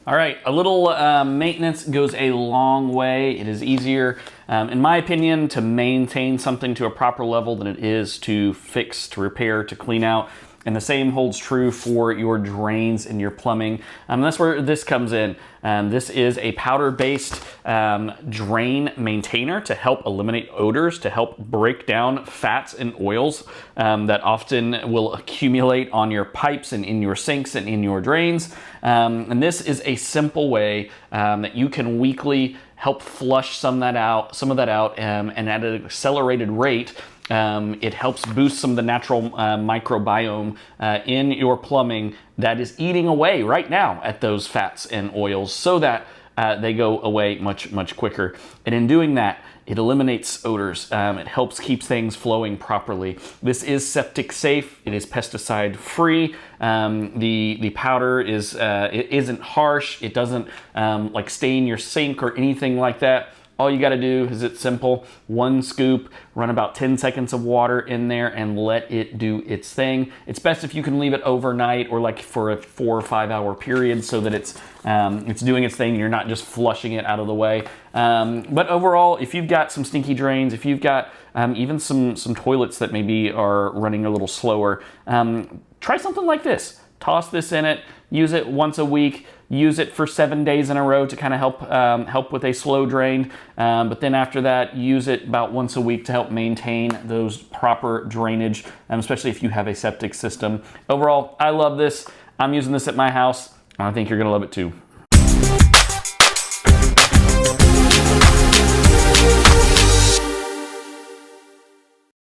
All right, a little maintenance goes a long way. It is easier, in my opinion, to maintain something to a proper level than it is to fix, to repair, to clean out. And the same holds true for your drains and your plumbing. That's where this comes in. This is a powder-based drain maintainer to help eliminate odors, to help break down fats and oils that often will accumulate on your pipes and in your sinks and in your drains. And this is a simple way that you can weekly help flush some of that out, and at an accelerated rate. It helps boost some of the natural microbiome in your plumbing that is eating away right now at those fats and oils, so that they go away much, much quicker. And in doing that, it eliminates odors. It helps keep things flowing properly. This is septic safe. It is pesticide free. The powder is it isn't harsh. It doesn't like stain your sink or anything like that. All you got to do is, it's simple. 1 scoop, run about 10 seconds of water in there and let it do its thing. It's best if you can leave it overnight or like for a 4 or 5 hour period, so that it's doing its thing and you're not just flushing it out of the way. But overall, if you've got some stinky drains, if you've got even some toilets that maybe are running a little slower, try something like this. Toss this in it, use it once a week, use it for 7 days in a row to kind of help with a slow drain. But then after that, use it about once a week to help maintain those proper drainage, especially if you have a septic system. Overall, I love this. I'm using this at my house. I think you're gonna love it too.